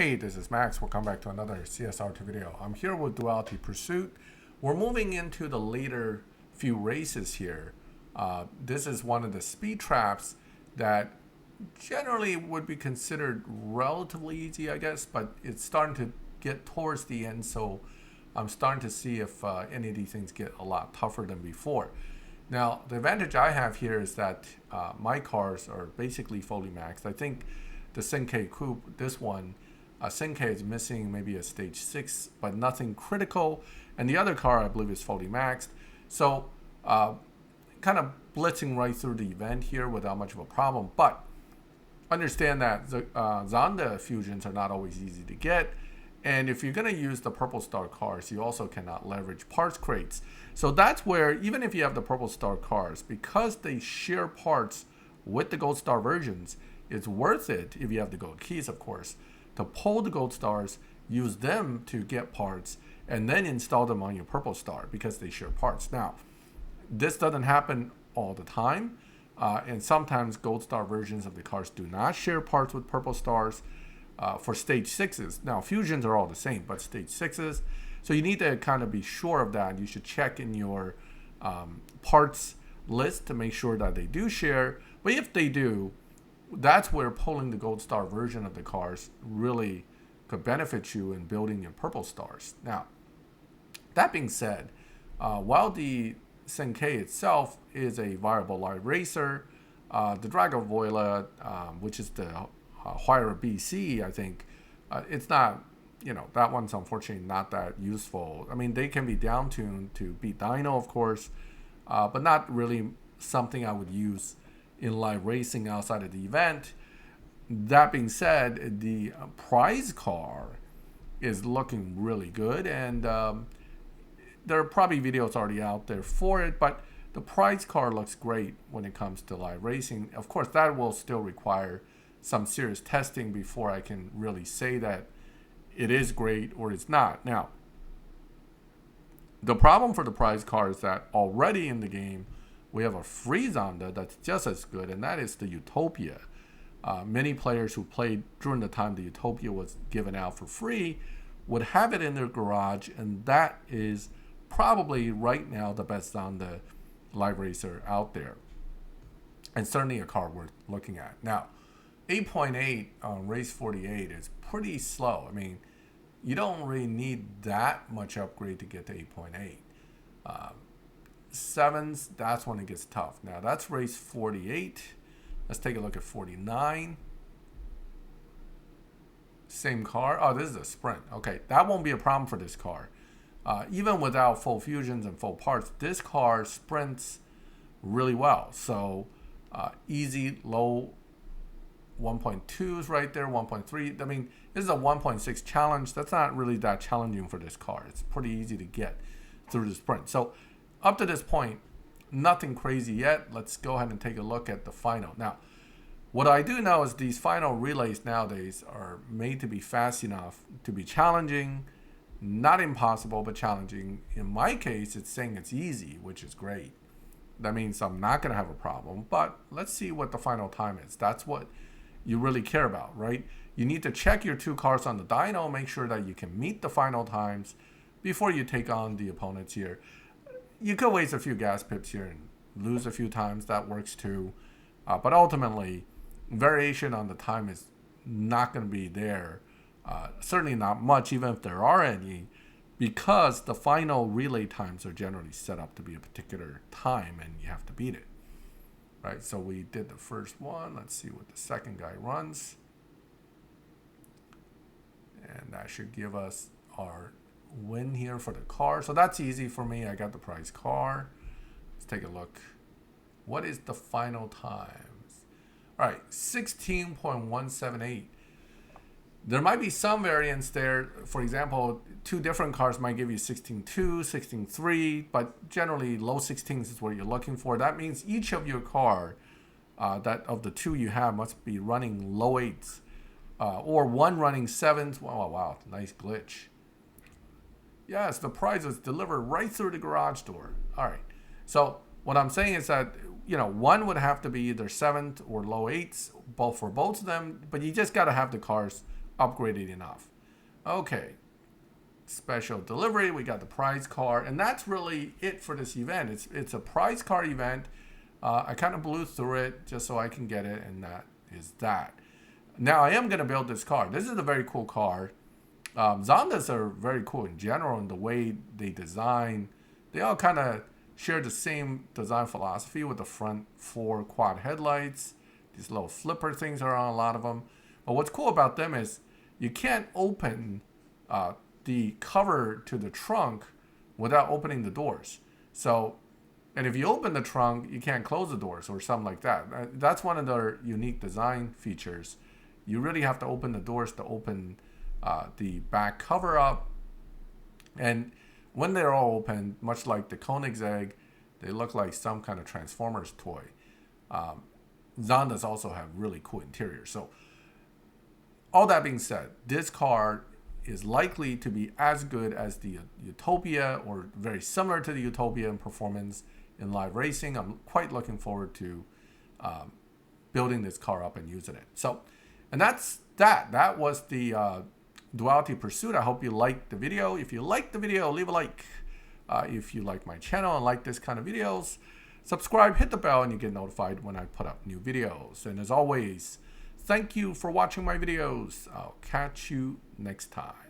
Hey, this is Max. Welcome back to another CSR video. I'm here with Duality Pursuit. We're moving into the later few races here. This is one of the speed traps that generally would be considered relatively easy, I guess, but it's starting to get towards the end, so I'm starting to see if any of these things get a lot tougher than before. Now, the advantage I have here is that my cars are basically fully maxed. I think the Senke Coupe, this one, Senke is missing maybe a stage 6, but nothing critical. And the other car, I believe, is fully maxed. So kind of blitzing right through the event here without much of a problem. But understand that the Zonda fusions are not always easy to get. And if you're going to use the Purple Star cars, you also cannot leverage parts crates. So that's where, even if you have the Purple Star cars, because they share parts with the Gold Star versions, it's worth it, if you have the gold keys, of course, to pull the Gold Stars, use them to get parts, and then install them on your Purple Star because they share parts. Now, this doesn't happen all the time, and sometimes Gold Star versions of the cars do not share parts with Purple Stars for stage 6s. Now, fusions are all the same, but stage 6s, so you need to kind of be sure of that. You should check in your parts list to make sure that they do share, but if they do, that's where pulling the Gold Star version of the cars really could benefit you in building your Purple Stars. Now, that being said, while the Senke itself is a viable live racer, the Dragovoila, which is the Huayra BC, I think, it's not, that one's unfortunately not that useful. I mean, they can be down-tuned to beat Dyno, of course, but not really something I would use in live racing outside of the event. That being said, the prize car is looking really good, and there are probably videos already out there for it, but the prize car looks great when it comes to live racing. Of course, that will still require some serious testing before I can really say that it is great or it's not. Now, the problem for the prize car is that already in the game, we have a free Zonda that's just as good, and that is the Utopia. Many players who played during the time the Utopia was given out for free would have it in their garage, and that is probably right now the best Zonda live racer out there, and certainly a car worth looking at. Now, 8.8 on race 48 is pretty slow. I mean, you don't really need that much upgrade to get to 8.8. 7s, that's when it gets tough. Now, that's race 48. Let's take a look at 49. Same car. Oh, this is a sprint. Okay, that won't be a problem for this car. Even without full fusions and full parts, this car sprints really well. So, easy, low 1.2s right there, 1.3. I mean, this is a 1.6 challenge. That's not really that challenging for this car. It's pretty easy to get through the sprint. So, up to this point, nothing crazy yet. Let's go ahead and take a look at the final. Now, what I do know is these final relays nowadays are made to be fast enough to be challenging, not impossible, but challenging. In my case, it's saying it's easy, which is great. That means I'm not going to have a problem, but let's see what the final time is. That's what you really care about, right? You need to check your two cars on the dyno, make sure that you can meet the final times before you take on the opponents here. You could waste a few gas pips here and lose a few times. That works too. But ultimately, variation on the time is not going to be there. Certainly not much, even if there are any, because the final relay times are generally set up to be a particular time and you have to beat it. Right, so we did the first one. Let's see what the second guy runs. And that should give us our win here for the car. So that's easy for me. I got the prize car. Let's take a look. What is the final times? All right, 16.178. There might be some variance there. For example, two different cars might give you 16.2, 16.3, but generally low 16s is what you're looking for. That means each of your car, that of the two you have, must be running low 8s, or one running 7s. Wow, nice glitch. Yes, the prize was delivered right through the garage door. All right. So what I'm saying is that, one would have to be either 7th or low 8s, both for both of them, but you just got to have the cars upgraded enough. Okay, special delivery. We got the prize car, and that's really it for this event. It's a prize car event. I kind of blew through it just so I can get it, and that is that. Now I am going to build this car. This is a very cool car. Zondas are very cool in general in the way they design. They all kind of share the same design philosophy with the front 4 quad headlights. These little flipper things are on a lot of them. But what's cool about them is you can't open the cover to the trunk without opening the doors. So, and if you open the trunk, you can't close the doors or something like that. That's one of their unique design features. You really have to open the doors to open the back cover up. And when they're all open, much like the Koenigsegg, they look like some kind of Transformers toy. Zondas also have really cool interiors. So all that being said, this car is likely to be as good as the Utopia or very similar to the Utopia in performance in live racing. I'm quite looking forward to building this car up and using it. So, and that's that. That was the Duality Pursuit. I hope you liked the video. If you liked the video, leave a like. If you like my channel and like this kind of videos, subscribe, hit the bell, and you get notified when I put up new videos. And as always, thank you for watching my videos. I'll catch you next time.